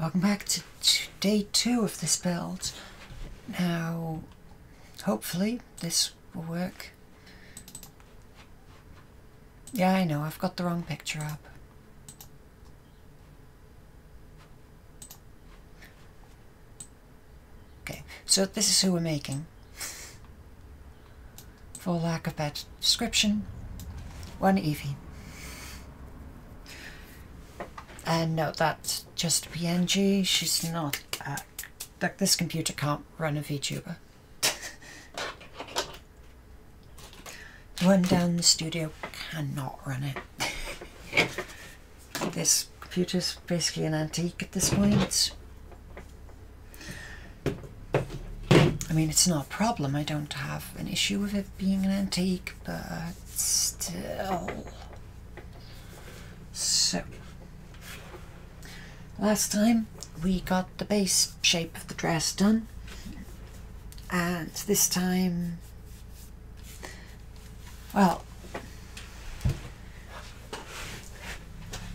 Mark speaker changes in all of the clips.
Speaker 1: Welcome back to day 2 of this build. Now, hopefully this will work. Yeah, I know, I've got the wrong picture up. Okay, so this is who we're making. For lack of better description, one Eevee. And no, that's just a PNG. She's not. Like, this computer can't run a VTuber. The one down in the studio cannot run it. This computer's basically an antique at this point. I mean, it's not a problem. I don't have an issue with it being an antique, but still. So. Last time we got the base shape of the dress done, and this time, well,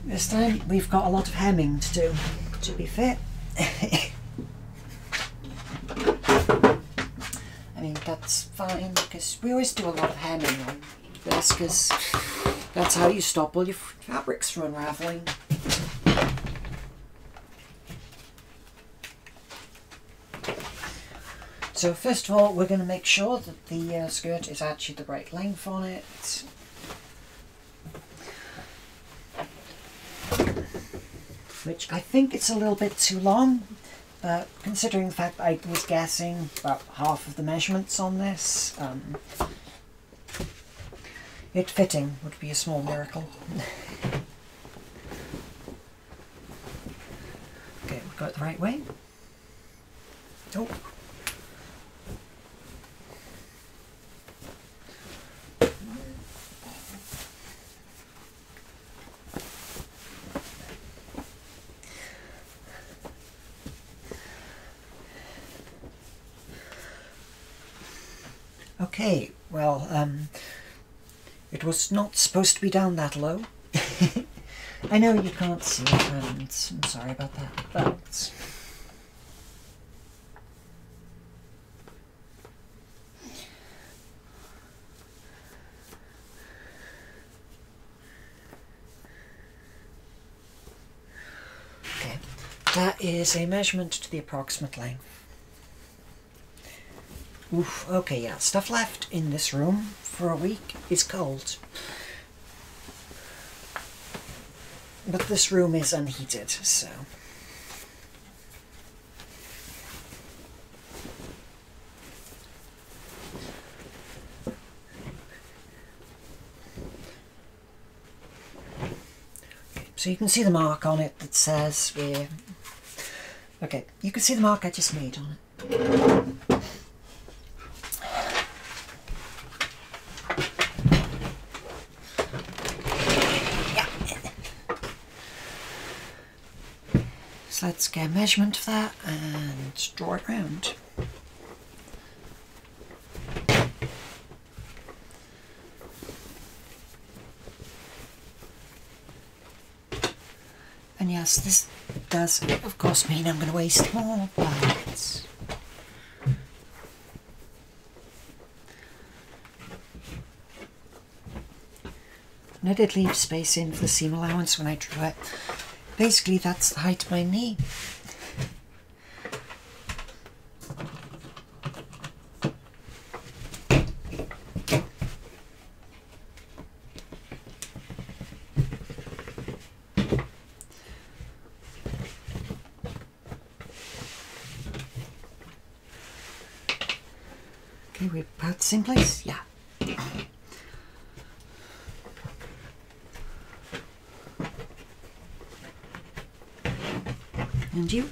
Speaker 1: this time we've got a lot of hemming to do, to be fair. I mean, that's fine, because we always do a lot of hemming on this, because that's how you stop all your fabrics from unraveling. So first of all, we're going to make sure that the skirt is actually the right length on it. Which I think it's a little bit too long, but considering the fact that I was guessing about half of the measurements on this, it fitting would be a small miracle. Okay, we got it the right way. Oh. Okay, well, it was not supposed to be down that low. I know you can't see it, and I'm sorry about that, but... Okay, that is a measurement to the approximate length. Oof, okay, yeah, stuff left in this room for a week is cold. But this room is unheated, so... Okay, so you can see the mark on it that says we're... Okay, you can see the mark I just made on it. So let's get a measurement of that and draw it round. And yes, this does of course mean I'm going to waste more, but... And I did leave space in for the seam allowance when I drew it. Basically, that's the height of my knee. Okay, we're about the same place? Yeah. And you.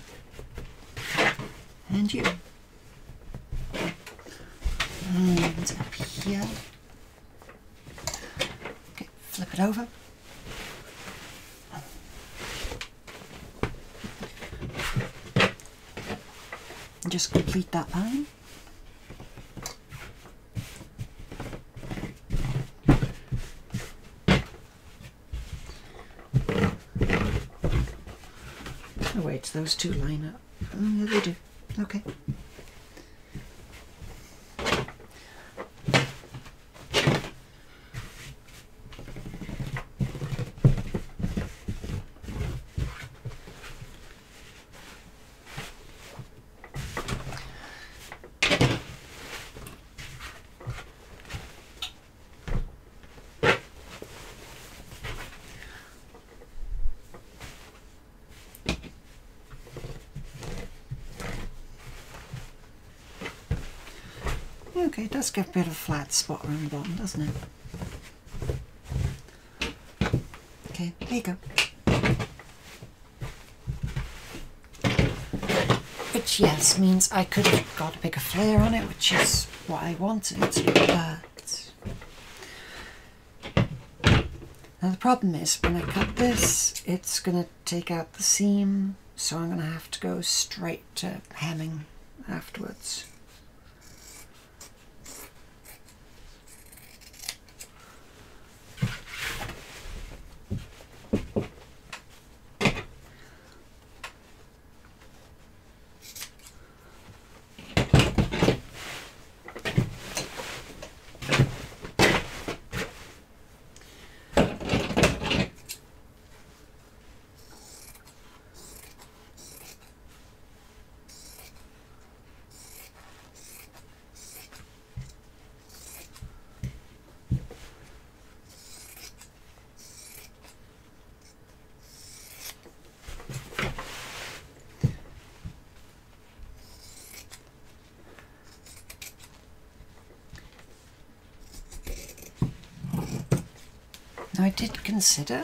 Speaker 1: And you. And up here. Okay, flip it over. And just complete that line. Oh wait, Wait, those two line up. Oh, yeah, they do. Okay. Okay, it does give a bit of a flat spot around the bottom, doesn't it? Okay, there you go. Which, yes, means I could have got a bigger flare on it, which is what I wanted, but... Now the problem is, when I cut this, it's going to take out the seam, so I'm going to have to go straight to hemming afterwards. Now I did consider,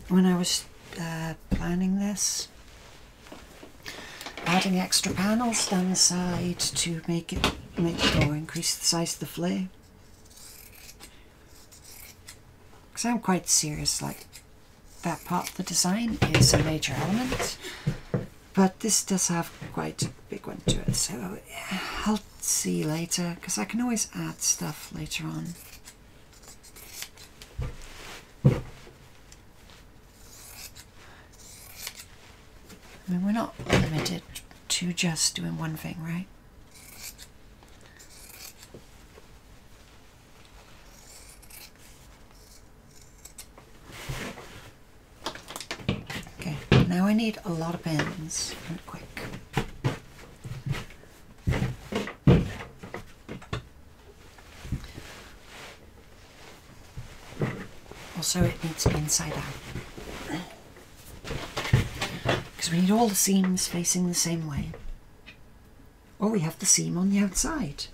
Speaker 1: when I was planning this, adding extra panels down the side to make it or increase the size of the flare. Because I'm quite serious, like, that part of the design is a major element, but this does have quite a big one to it, so I'll see later, because I can always add stuff later on. I mean, we're not limited to just doing one thing, right? Okay, now I need a lot of pins and quick. Also, it needs to be inside out. Because we need all the seams facing the same way. Or we have the seam on the outside.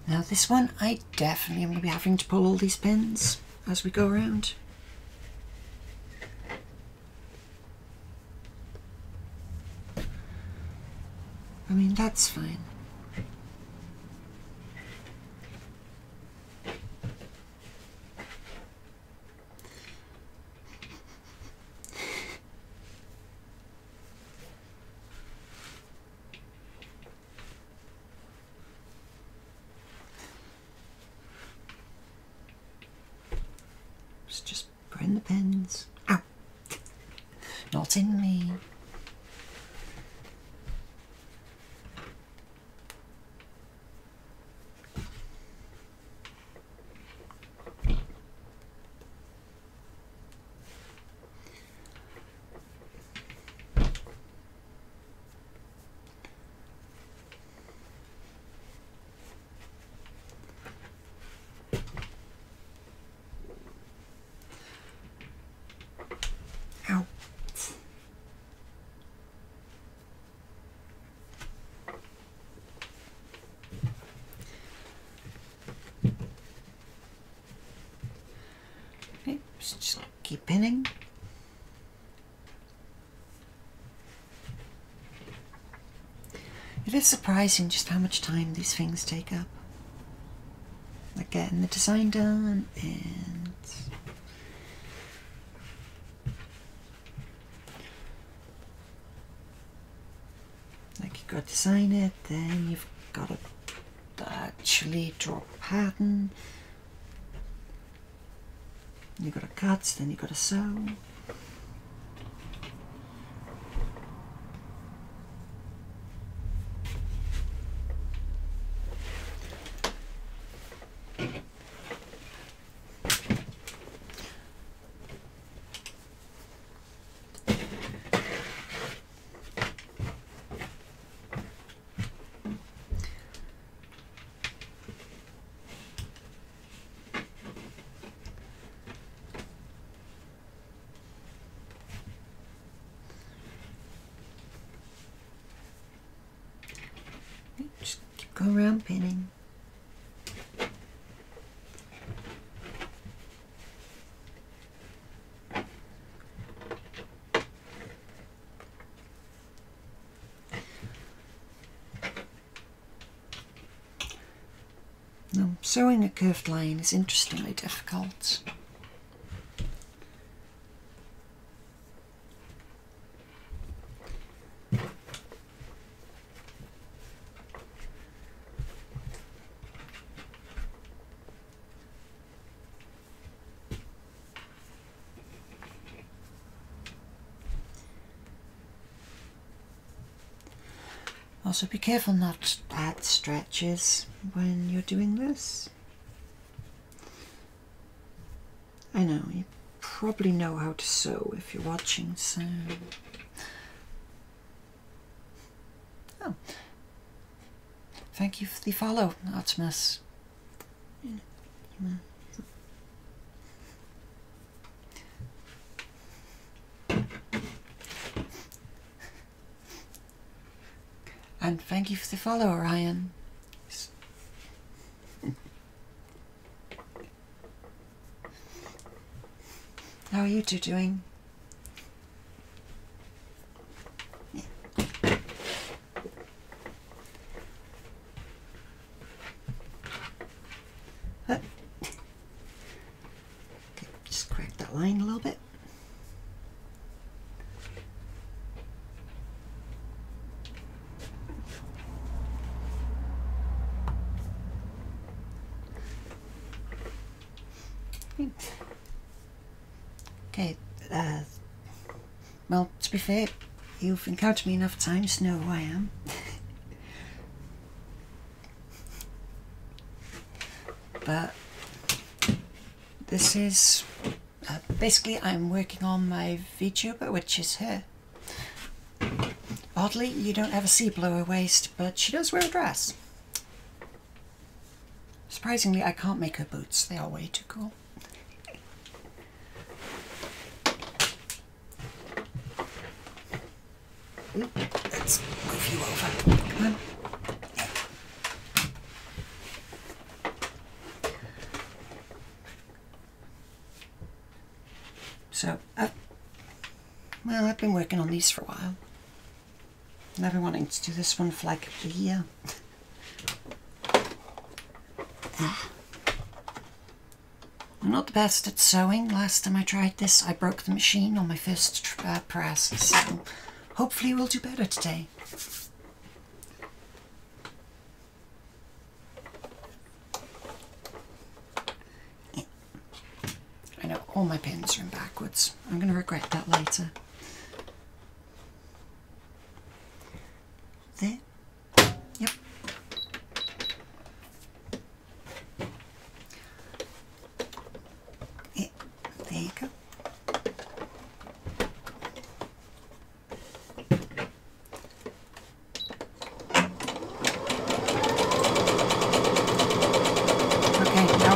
Speaker 1: Now this one, I definitely am going to be having to pull all these pins as we go around. I mean, that's fine. Just burn the pins. Ow! Not in me. Ow. Okay, just keep pinning. It is surprising just how much time these things take up. Like, getting the design done, and like you've got to design it, then you've got to actually draw a pattern, you've got to cut, then you've got to sew. Just keep going around pinning. Now, sewing a curved line is interestingly difficult. Also be careful not to add stretches when you're doing this. I know, you probably know how to sew if you're watching, so... Oh. Thank you for the follow, Artemis. And thank you for the follow, Orion. How are you two doing? Yeah. Okay, just correct that line a little bit. Okay, well, to be fair, you've encountered me enough times to know who I am. But this is, basically I'm working on my VTuber, which is her. Oddly, you don't ever see below her waist, but she does wear a dress. Surprisingly, I can't make her boots, they are way too cool. Ooh, let's move you over. Come on. So, well, I've been working on these for a while. And I've been wanting to do this one for like a year. I'm not the best at sewing. Last time I tried this, I broke the machine on my first press, so hopefully we'll do better today. I know, all my pins are in backwards. I'm going to regret that later. There. Yep. Yeah, there you go. Okay, now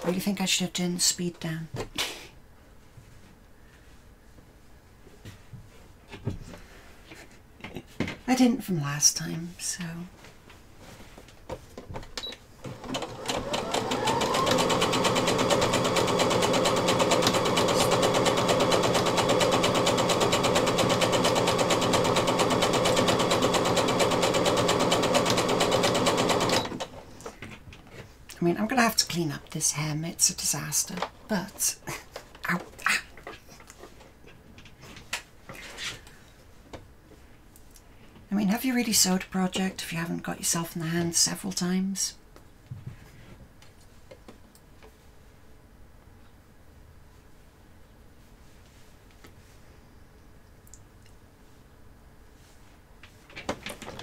Speaker 1: I really think I should have turned the speed down. I didn't from last time, so... mean, I'm going to have to clean up this hem. It's a disaster, but... Ow. Ah. I mean, have you really sewed a project if you haven't got yourself in the hand several times?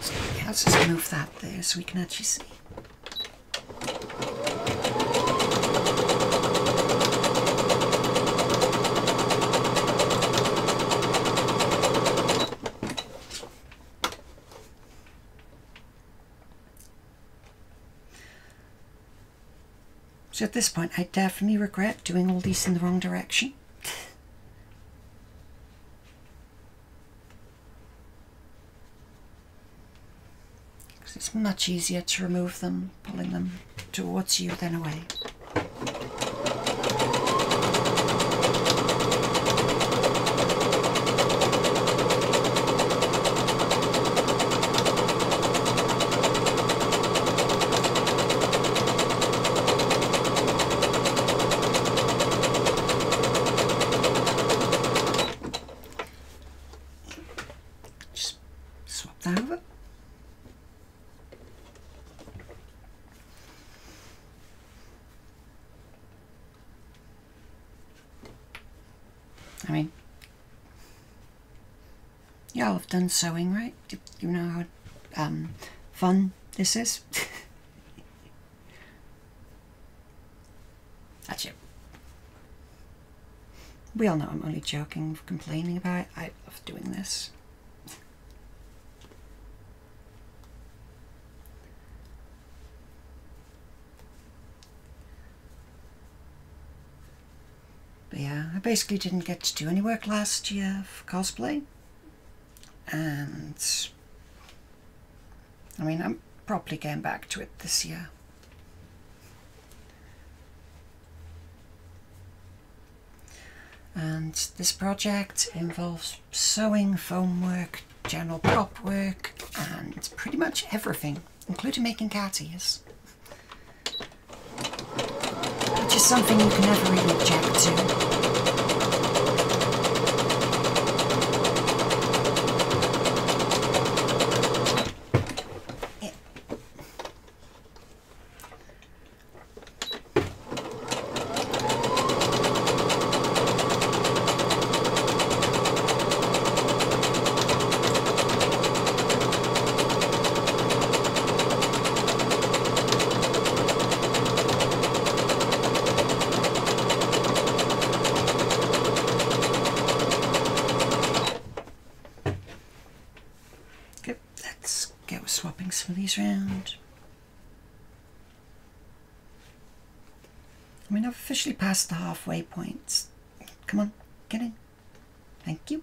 Speaker 1: So, yeah, let's just move that there so we can actually see. So at this point, I definitely regret doing all these in the wrong direction. Because it's much easier to remove them, pulling them towards you than away. Over. I mean, y'all have done sewing, right? You know how fun this is? That's it. We all know I'm only joking, complaining about it. I love doing this. But yeah, I basically didn't get to do any work last year for cosplay. And I mean, I'm probably getting back to it this year. And this project involves sewing, foam work, general prop work, and pretty much everything, including making cat ears. Which is something you can never really object to. Swapping some of these around. I mean, I've officially passed the halfway point. Come on, get in. Thank you.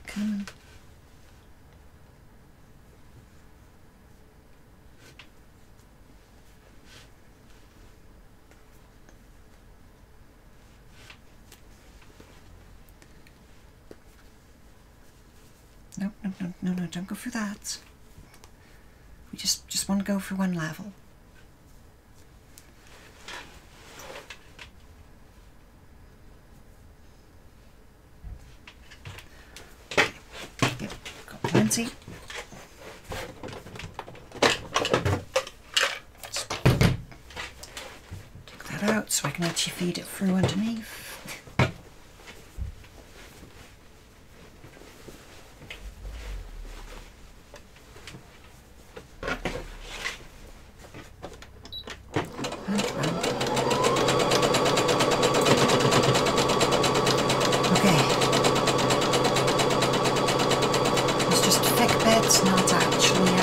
Speaker 1: Come on. No, don't go for that. We just want to go for one level. Yep, got plenty. Take that out so I can actually feed it through underneath. It's not actually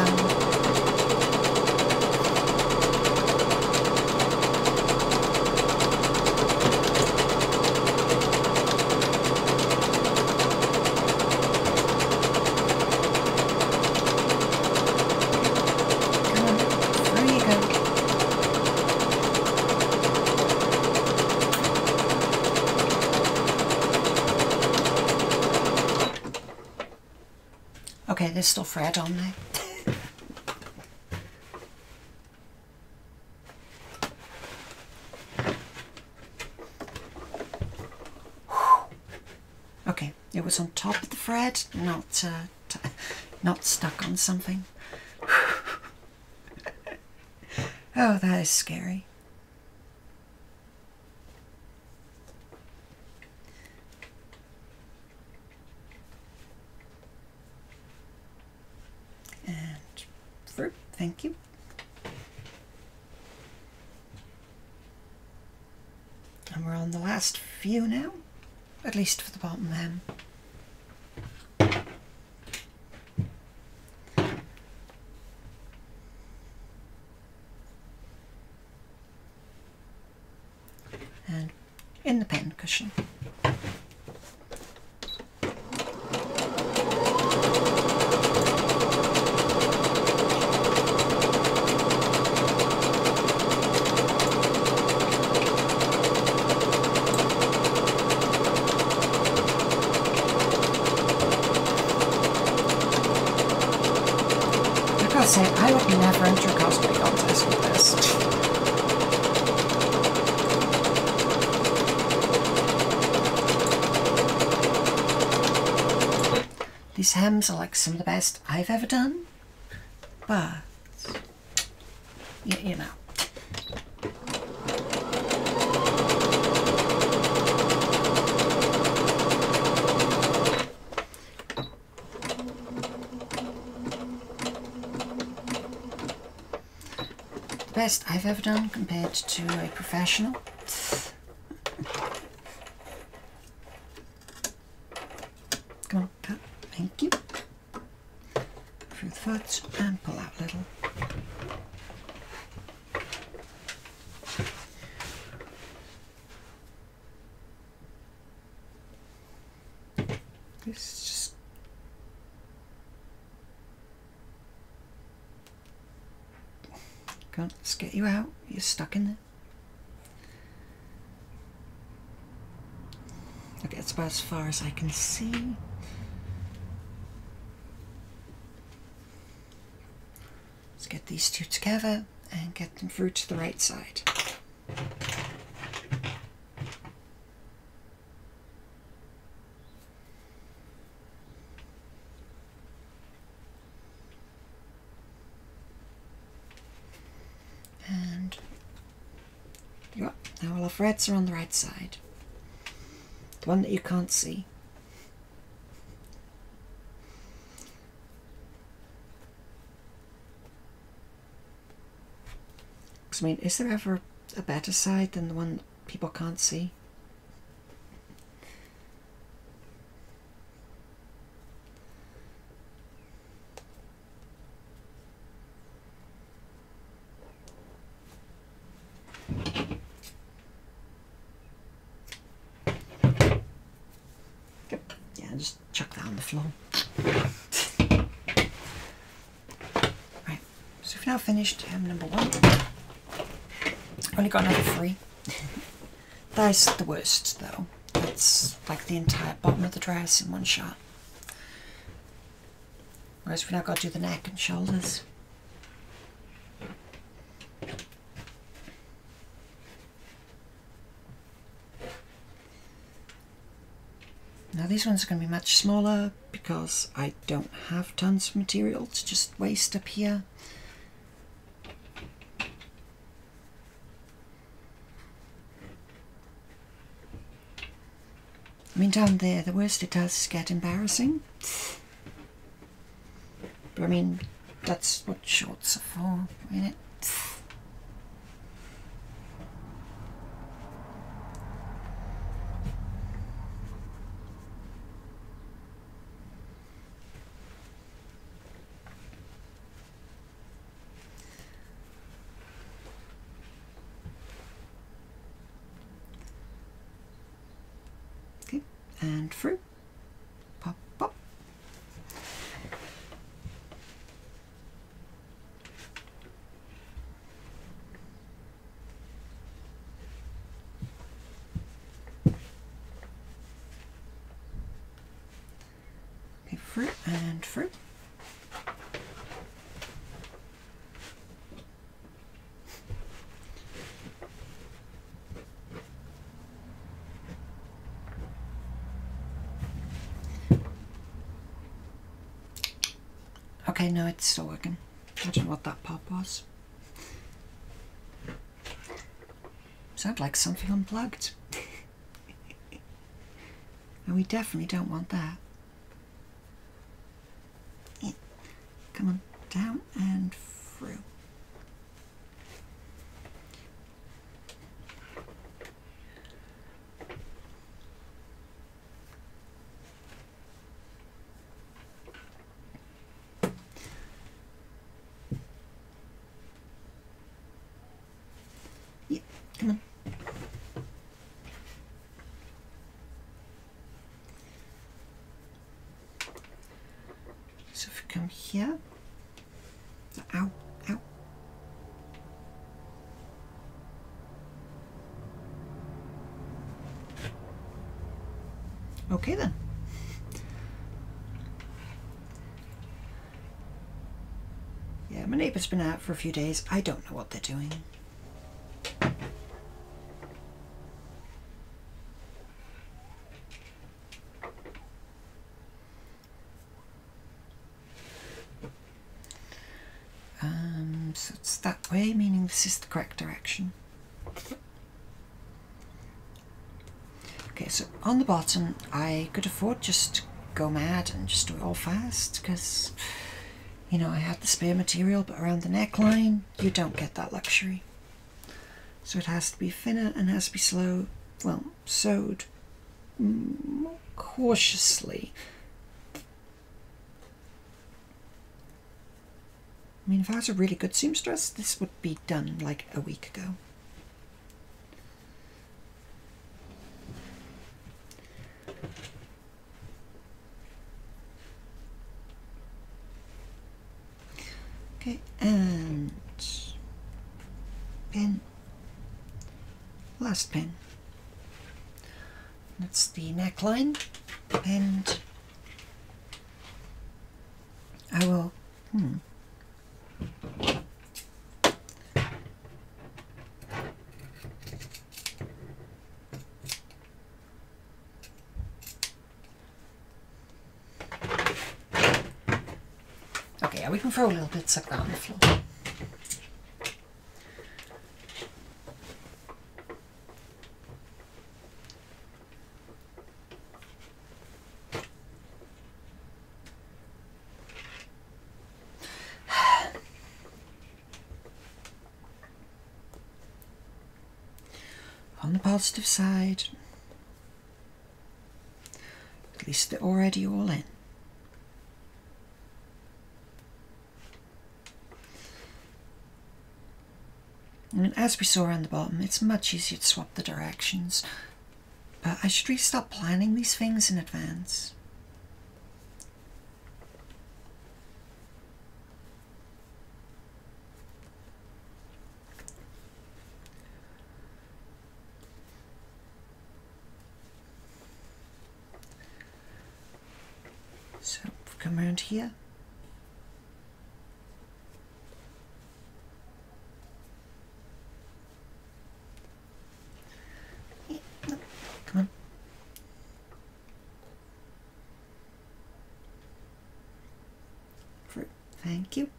Speaker 1: come on, there you go. Okay, there's still thread on there. Okay, it was on top of the thread, not stuck on something. Oh, that is scary. And fruit, thank you. And we're on the last few now, at least for the bottom hem. And in the pen cushion. I would never enter a cosplay contest with this. These hems are like some of the best I've ever done, but you know. Best I've ever done compared to a professional. Come on, cut. Thank you. Through the foot and pull out a little. This is just come on, let's get you out. You're stuck in there. Okay, it's about as far as I can see. Let's get these two together and get them through to the right side. And now all our threads are on the right side. The one that you can't see. Because, I mean, is there ever a better side than the one that people can't see? Just chuck that on the floor. Right, so we've now finished hem number 1. Only got another 3. That's the worst though. That's like the entire bottom of the dress in one shot. Whereas we've now got to do the neck and shoulders. Now these ones are going to be much smaller because I don't have tons of material to just waste up here. I mean, down there, the worst it does is get embarrassing. But I mean, that's what shorts are for, isn't it? And through. Pop, pop. Okay, through and through. Okay, no, it's still working. I don't know what that pop was. Sounds like something unplugged. And we definitely don't want that. Yeah. Come on, down and through. Yeah, come on. So if we come here, ow, ow. Okay then. Yeah, my neighbour's been out for a few days. I don't know what they're doing. So it's that way, meaning this is the correct direction. Okay, so on the bottom, I could afford just to go mad and just do it all fast, because, you know, I had the spare material, but around the neckline, you don't get that luxury. So it has to be thinner and has to be slow, well, sewed cautiously. I mean, if I was a really good seamstress, this would be done like a week ago. Okay, and pin, last pin. That's the neckline, and I will, okay, yeah, we can throw little bits like that on the floor. On the positive side, at least they're already all in. I mean, as we saw around the bottom, it's much easier to swap the directions, but I should really start planning these things in advance. So, come around here. Yeah, no, come on. Through. Thank you.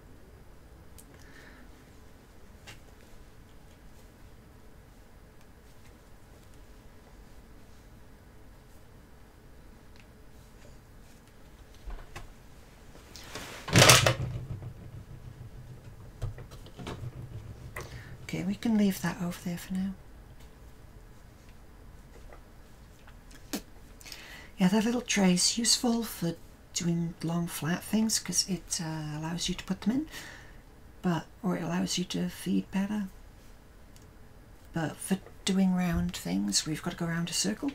Speaker 1: Okay, we can leave that over there for now. Yeah, that little tray is useful for doing long flat things because it allows you to put them in, or it allows you to feed better. But for doing round things, we've got to go around a circle.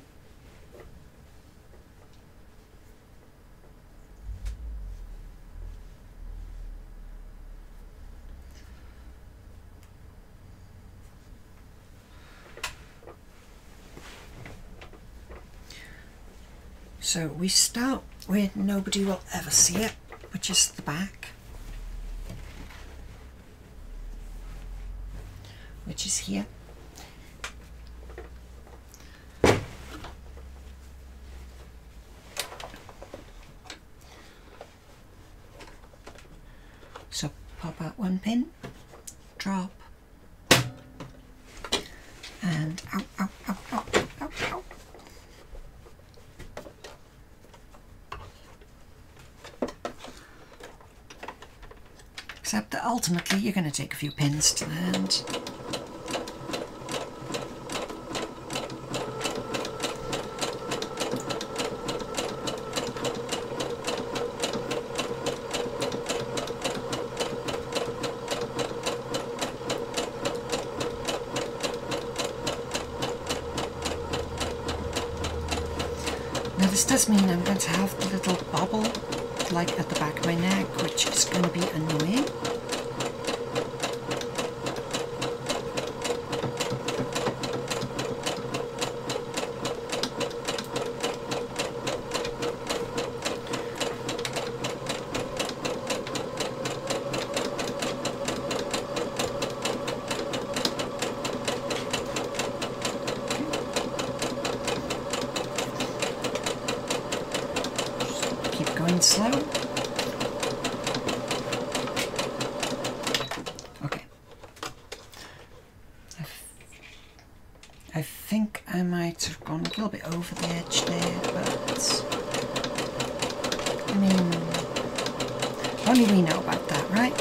Speaker 1: So we start where nobody will ever see it, which is the back, which is here. pop out one pin, drop, and ow, ow, ow, ow, ow, ow. Except that ultimately you're going to take a few pins to the hand. Now this does mean I'm going to have the little bobble like at the back of my neck, which is going to be annoying. Keep going slow. Okay. I think I might have gone a little bit over the edge there, but I mean, only we know about that, right?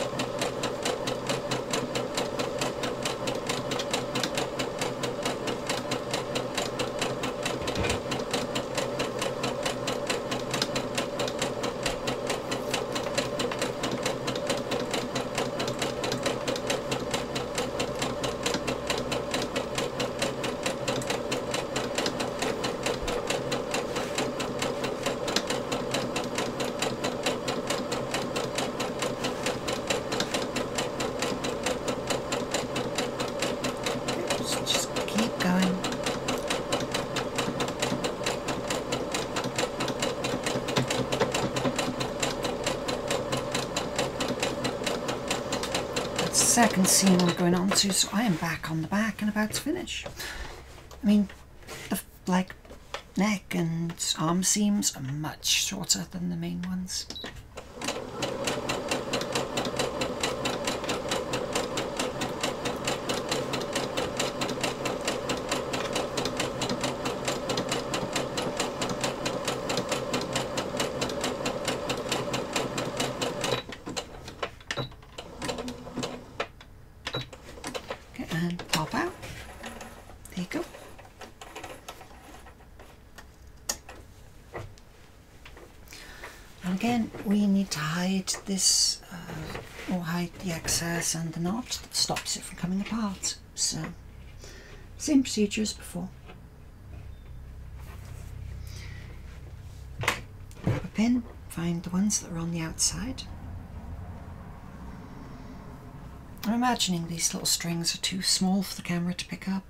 Speaker 1: Just keep going. That's the second seam I'm going on to, so I am back on the back and about to finish. I mean, the like neck and arm seams are much shorter than the main ones. And pop out. There you go. And again, we need to hide this, or hide the excess and the knot that stops it from coming apart. So, same procedure as before. Grab a pin, find the ones that are on the outside. I'm imagining these little strings are too small for the camera to pick up.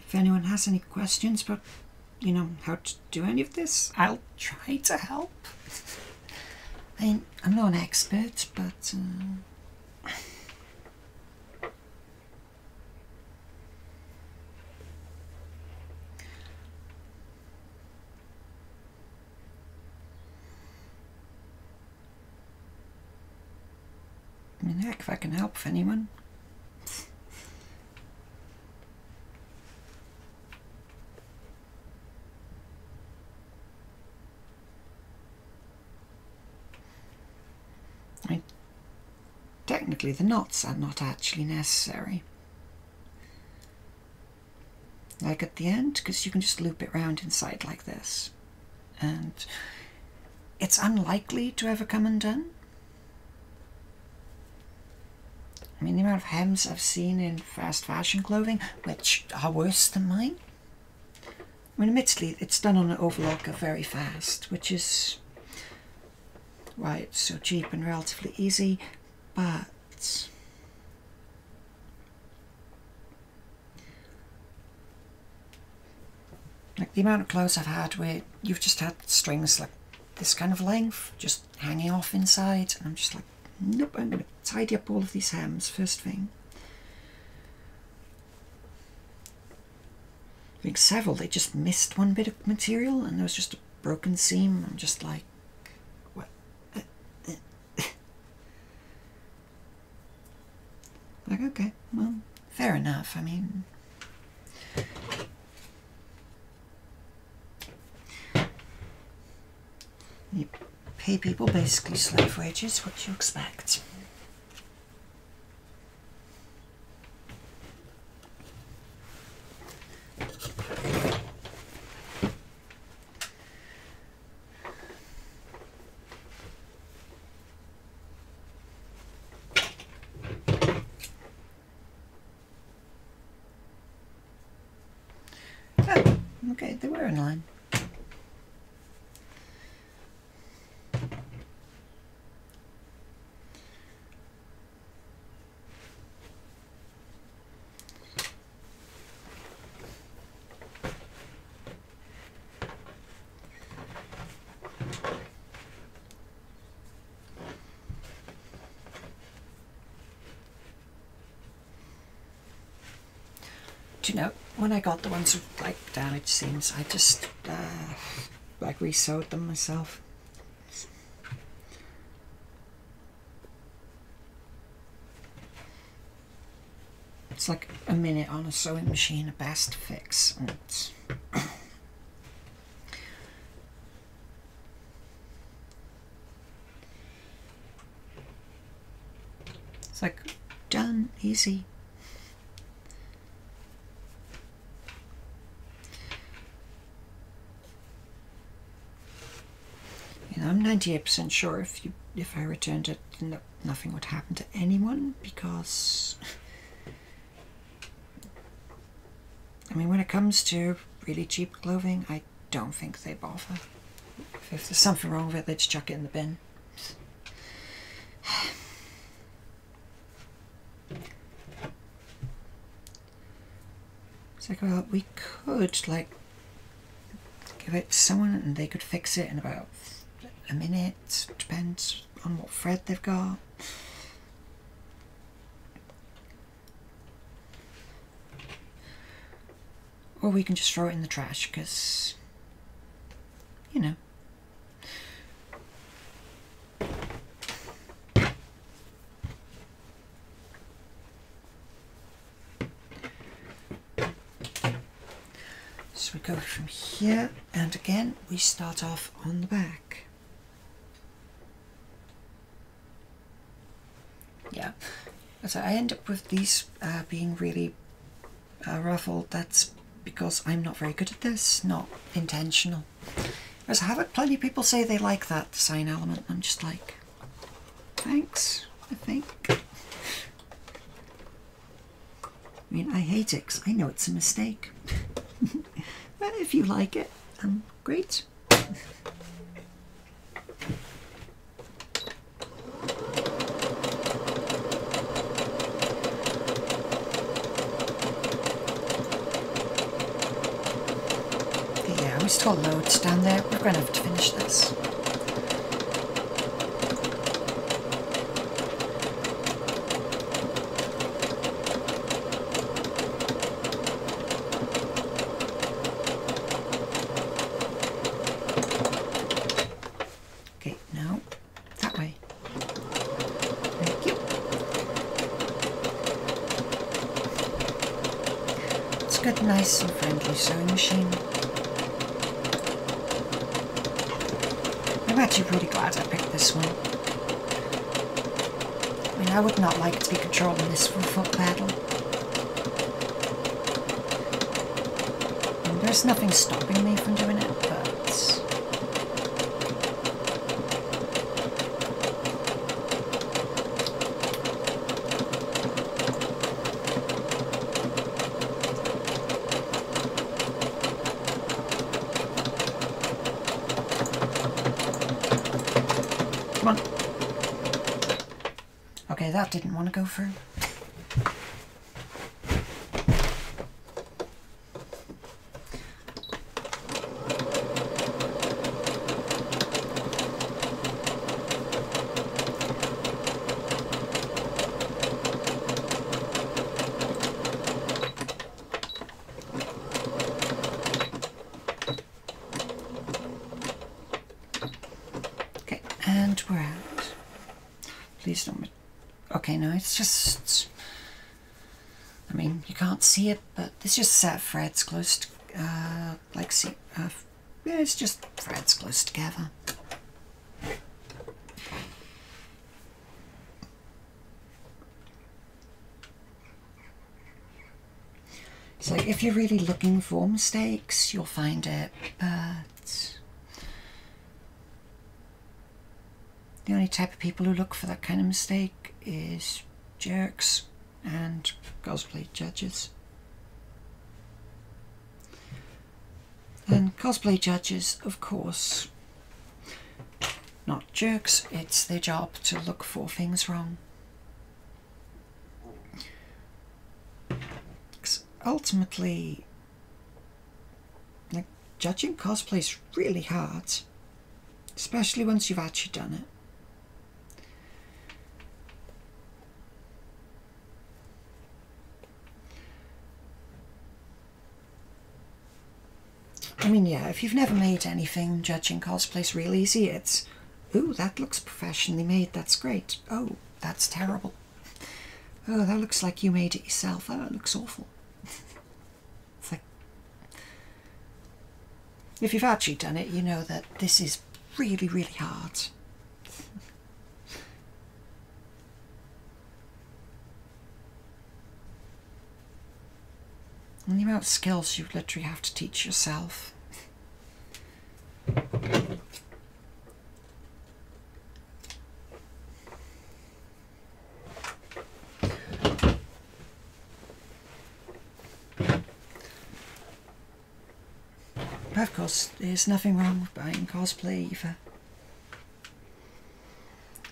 Speaker 1: If anyone has any questions about, you know, how to do any of this, I'll try to help. I mean, I'm not an expert, but I mean, heck, if I can help anyone. Technically, the knots are not actually necessary. Like at the end, because you can just loop it round inside like this. And it's unlikely to ever come undone. I mean, the amount of hems I've seen in fast fashion clothing, which are worse than mine. I mean, admittedly, it's done on an overlocker very fast, which is why it's so cheap and relatively easy, but Like the amount of clothes I've had where you've just had strings like this kind of length just hanging off inside, and I'm just like, nope, I'm going to tidy up all of these hems first thing. I think several, they just missed one bit of material and there was just a broken seam. I'm just like, what? Like, okay, well, fair enough. I mean, you pay people basically slave wages, what do you expect? Oh, okay, they were in line. Do you know, when I got the ones with like damaged seams, I just like re-sewed them myself. It's like a minute on a sewing machine, a best fix, and it's it's like done, easy. You know, I'm 98% sure if I returned it, nothing would happen to anyone, because I mean, when it comes to really cheap clothing, I don't think they bother. If there's something wrong with it, they just chuck it in the bin. It's like, well, we could like give it to someone and they could fix it in about a minute. Depends on what thread they've got. Or we can just throw it in the trash, because, you know. So we go from here, and again, we start off on the back. Yeah, so I end up with these being really ruffled. That's because I'm not very good at this, not intentional. As I have it, plenty of people say they like that design element. I'm just like, thanks, I think. I mean, I hate it because I know it's a mistake. But if you like it, great. We've still got loads down there. We're going to have to finish this. Okay, now that way. Thank you. It's a good, nice and friendly sewing machine. I'm actually pretty glad I picked this one. I mean, I would not like to be controlling this from foot pedal. And there's nothing stopping me from doing it, but... Come on. Okay, that didn't want to go through. Please don't. Okay, no, it's just. I mean, you can't see it, but it's just a set of threads close to, yeah, it's just threads close together. So if you're really looking for mistakes, you'll find it, but the only type of people who look for that kind of mistake is jerks and cosplay judges. And cosplay judges, of course, not jerks, it's their job to look for things wrong. Ultimately, like, judging cosplay is really hard, especially once you've actually done it. I mean, yeah, if you've never made anything, judging cosplay's real easy. It's, ooh, that looks professionally made, that's great. Oh, that's terrible. Oh, that looks like you made it yourself. Oh, it looks awful. It's like, if you've actually done it, you know that this is really, really hard. And the amount of skills you literally have to teach yourself. But of course, there's nothing wrong with buying cosplay either.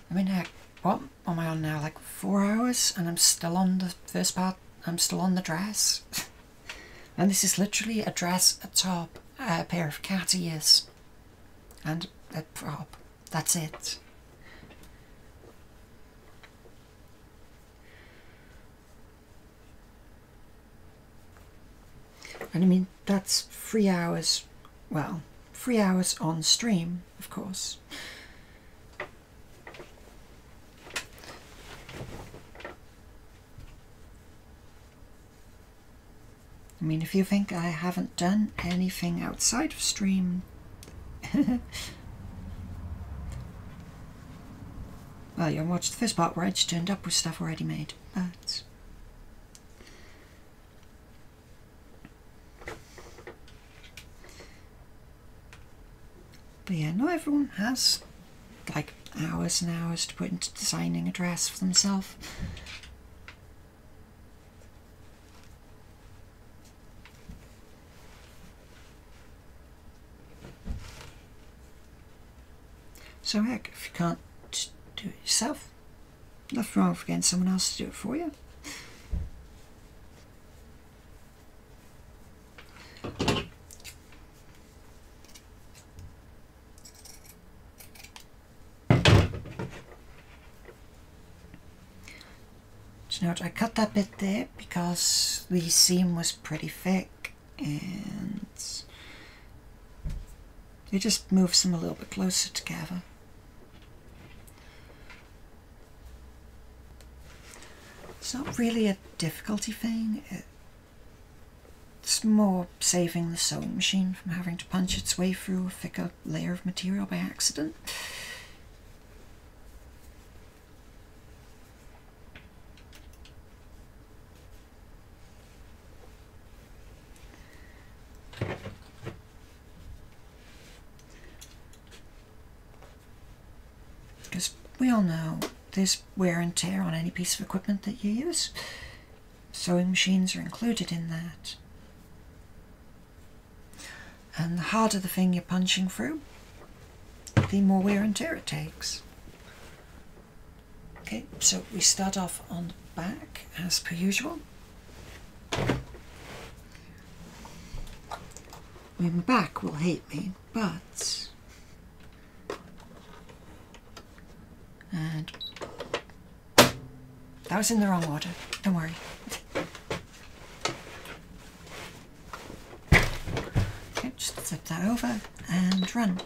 Speaker 1: I mean, heck, what am I on now? Like 4 hours? And I'm still on the first part. I'm still on the dress. And this is literally a dress, a top, a pair of cat ears, and a prop. That's it. And I mean, that's 3 hours, well, 3 hours on stream, of course. I mean, if you think I haven't done anything outside of stream, well, you watched the first part where I just turned up with stuff already made, but yeah, not everyone has like hours and hours to put into designing a dress for themselves. So heck, if you can't do it yourself, nothing wrong with getting someone else to do it for you. Do you know what, I cut that bit there because the seam was pretty thick and it just moves them a little bit closer together. It's not really a difficulty thing, it's more saving the sewing machine from having to punch its way through a thicker layer of material by accident. Because we all know there's wear and tear on any piece of equipment that you use. Sewing machines are included in that. And the harder the thing you're punching through, the more wear and tear it takes. Okay, so we start off on the back as per usual. I mean, my back will hate me, but... And that was in the wrong order, don't worry. Okay, just flip that over and run.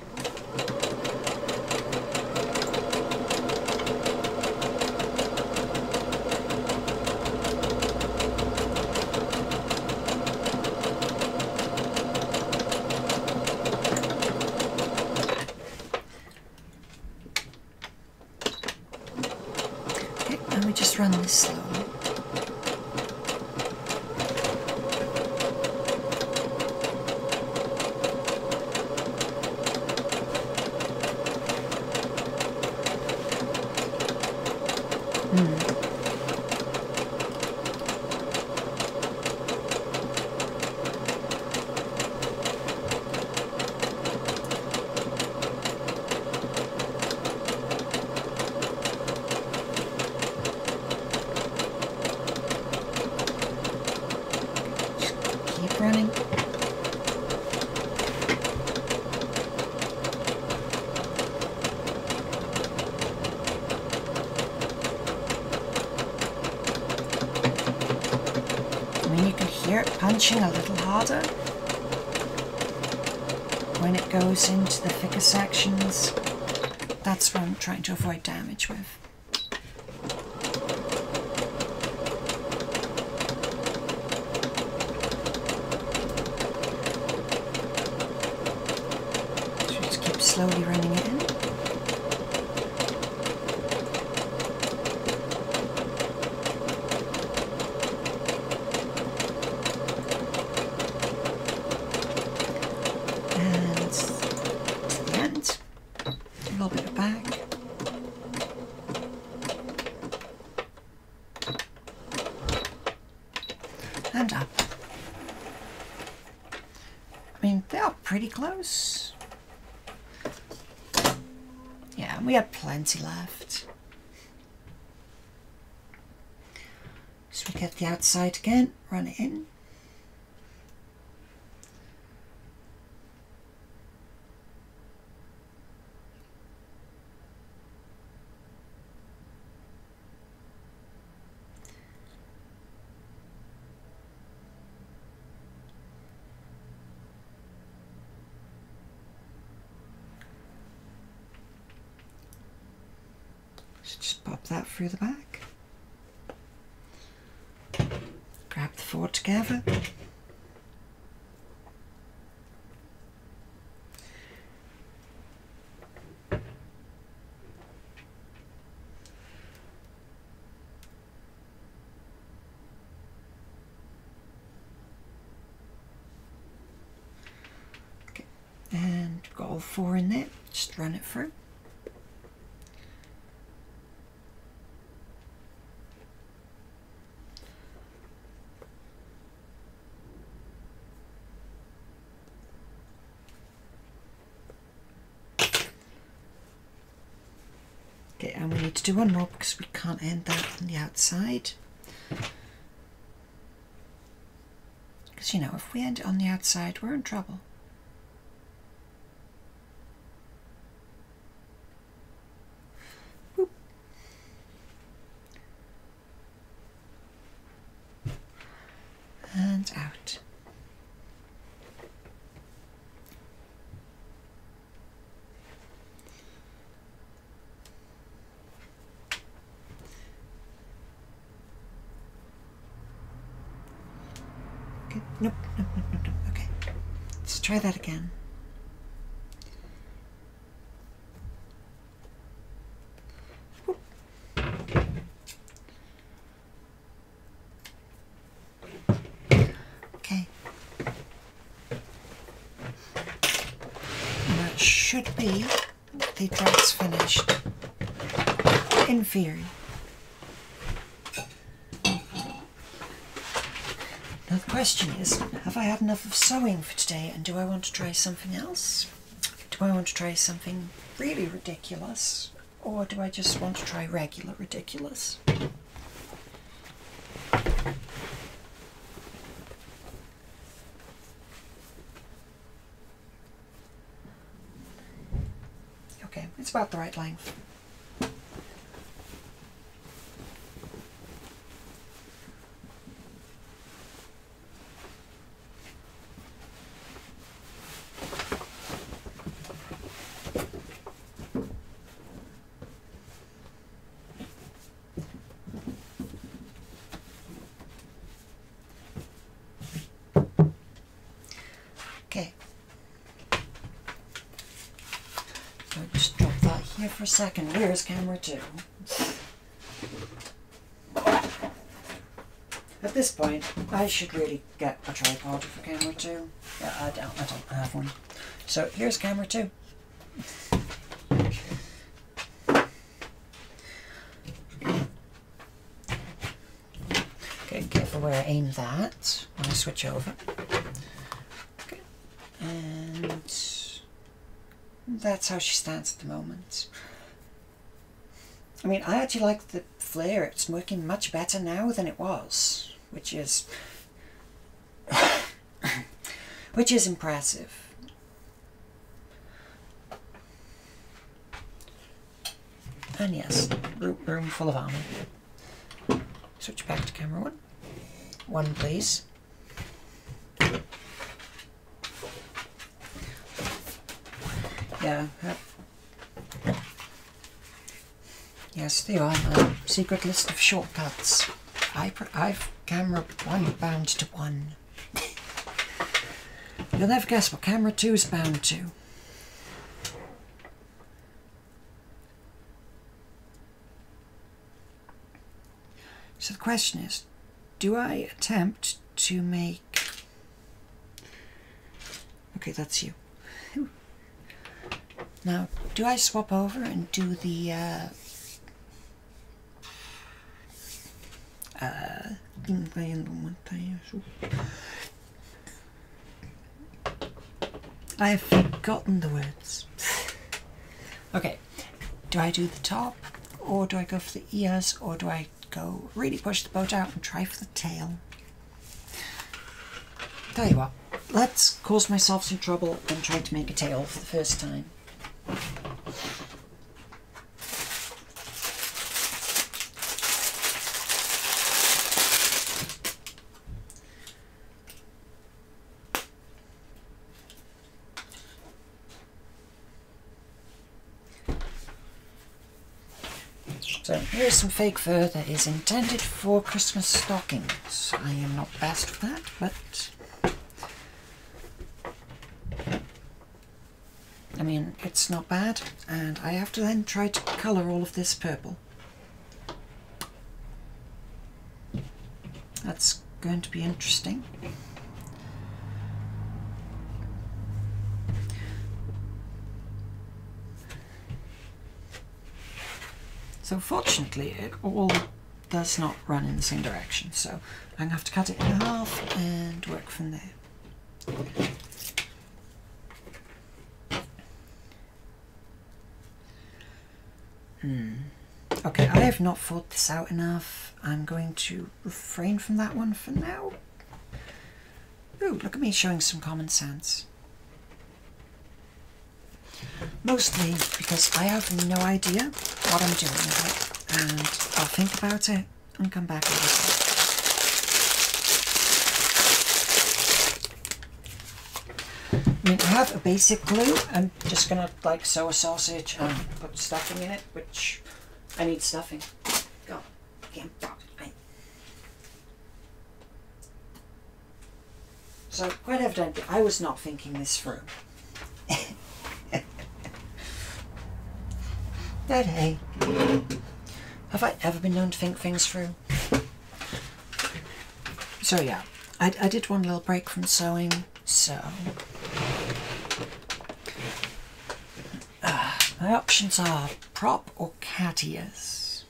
Speaker 1: And we just run this slowly. Running. I mean, you can hear it punching a little harder when it goes into the thicker sections. That's what I'm trying to avoid damage with. Slowly running it in. And to the end, a little bit of back. And up. I mean, they are pretty close. Yeah, and we had plenty left. So we get the outside again, run it in. So just pop that through the back. Grab the four together. Okay, and got all four in there. Just run it through. Okay, and we need to do one more because we can't end that on the outside. Because, you know, if we end it on the outside, we're in trouble. Boop. And out. Nope, nope, nope, nope, nope. Okay, let's try that again. Whoop. Okay. And that should be the dress finished, in theory. Now the question is, have I had enough of sewing for today, and do I want to try something else? Do I want to try something really ridiculous, or do I just want to try regular ridiculous? Okay, it's about the right length. Okay, so just drop that here for a second. Where's camera 2? At this point, I should really get a tripod for camera 2. Yeah, I don't have one. So here's camera 2. Okay, careful where I aim that when I switch over. Okay, and that's how she stands at the moment. I mean, I actually like the flare. It's working much better now than it was, which is impressive. And yes, room full of armor. Switch back to camera 1. 1, please. Yeah. Yes, they are my secret list of shortcuts. I've camera 1 bound to 1. You'll never guess what camera 2 is bound to. So the question is, do I attempt to make... Okay, that's you. Now, do I swap over and do the... I have forgotten the words. Okay, do I do the top, or do I go for the ears, or do I go really push the boat out and try for the tail? Tell you what, let's cause myself some trouble and try to make a tail for the first time. So here's some fake fur that is intended for Christmas stockings. I am not best with that, but I mean, it's not bad, and I have to then try to colour all of this purple. That's going to be interesting. So fortunately it all does not run in the same direction, so I'm going to have to cut it in half and work from there. Okay, I have not thought this out enough. I'm going to refrain from that one for now. Ooh, look at me showing some common sense. Mostly because I have no idea what I'm doing with it, and I'll think about it and come back with it. I mean, I have a basic glue. I'm just gonna like sew a sausage and put stuffing in it, which I need stuffing. Go. So quite evidently, I was not thinking this through. But hey, have I ever been known to think things through? So yeah, I did one little break from sewing, so my options are prop or cat ears.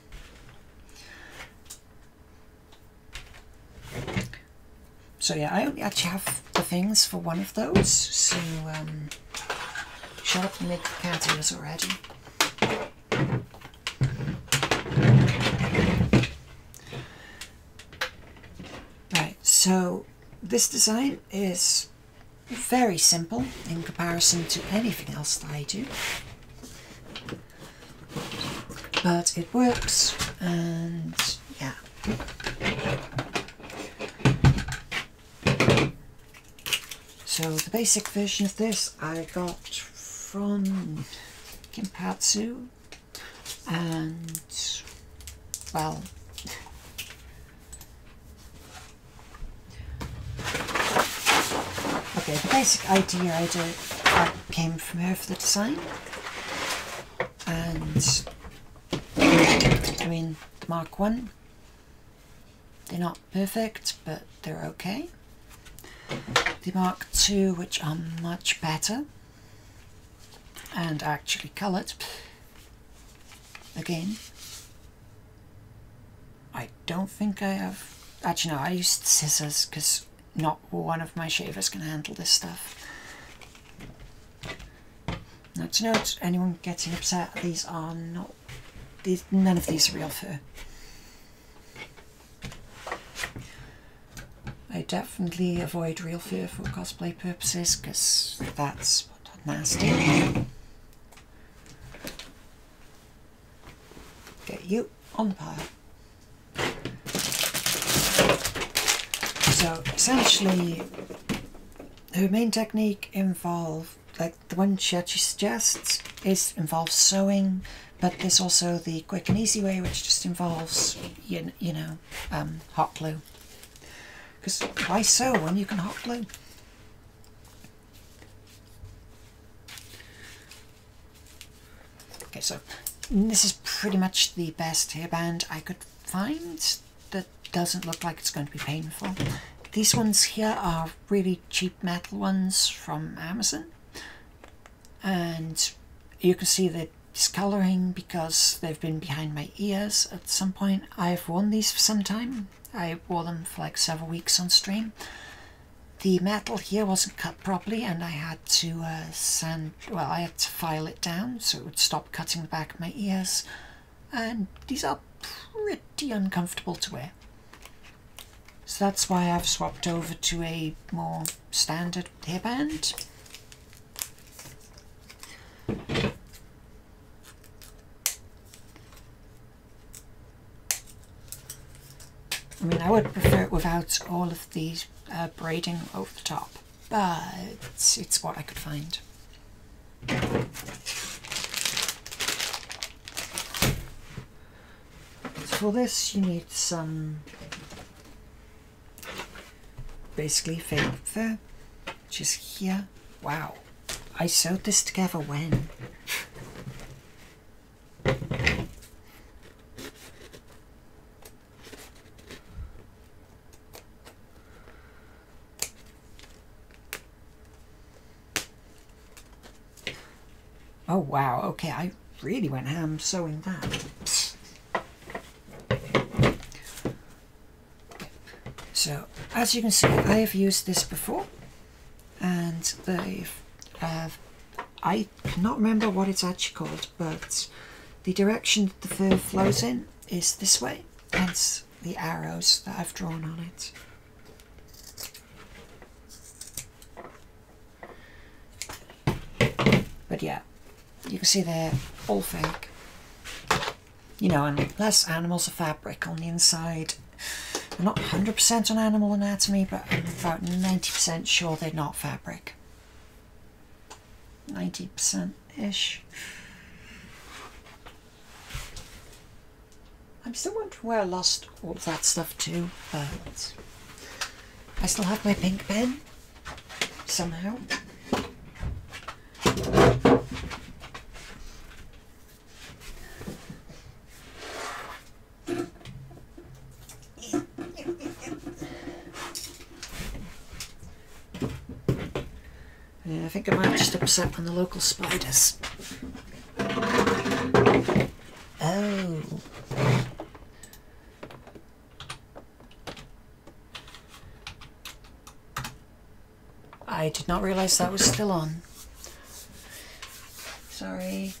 Speaker 1: So yeah, I only actually have the things for one of those, so shut up and make the cat ears already. Right, so this design is very simple in comparison to anything else that I do, but it works, and yeah. So the basic version of this I got from Kinpatsu, and well, okay, the basic idea I came from her for the design, and I mean the Mark 1 They're not perfect, but they're okay. The Mark II, which are much better and actually coloured. Again, I don't think I have... Actually, no, I used scissors because not one of my shavers can handle this stuff. Now, to note, anyone getting upset, these are not... none of these are real fur. I definitely avoid real fur for cosplay purposes because that's nasty. Get you on the pile. So essentially, her main technique involves, like the one she actually suggests, involves sewing, but there's also the quick and easy way, which just involves, you know, hot glue. Because why sew when you can hot glue? Okay, so this is pretty much the best hairband I could find that doesn't look like it's going to be painful. These ones here are really cheap metal ones from Amazon. And you can see the discoloring because they've been behind my ears at some point. I've worn these for some time. I wore them for like several weeks on stream. The metal here wasn't cut properly and I had to I had to file it down so it would stop cutting the back of my ears. And these are pretty uncomfortable to wear. So that's why I've swapped over to a more standard hairband. I mean, I would prefer it without all of these braiding over the top, but it's what I could find. For this, you need some basically fake fur, which is here. Wow, I sewed this together when? Oh wow, okay, I really went ham sewing that. So, as you can see, I have used this before, and they've, I cannot remember what it's actually called, but the direction that the fur flows in is this way, hence the arrows that I've drawn on it. But yeah, you can see they're all fake. You know, unless animals are fabric on the inside. I'm not 100% on animal anatomy, but I'm about 90% sure they're not fabric. 90%-ish. I'm still wondering where I lost all of that stuff to, but I still have my pink pen, somehow. Yeah, I think I might just upset on the local spiders. Oh. I did not realise that was still on. Sorry.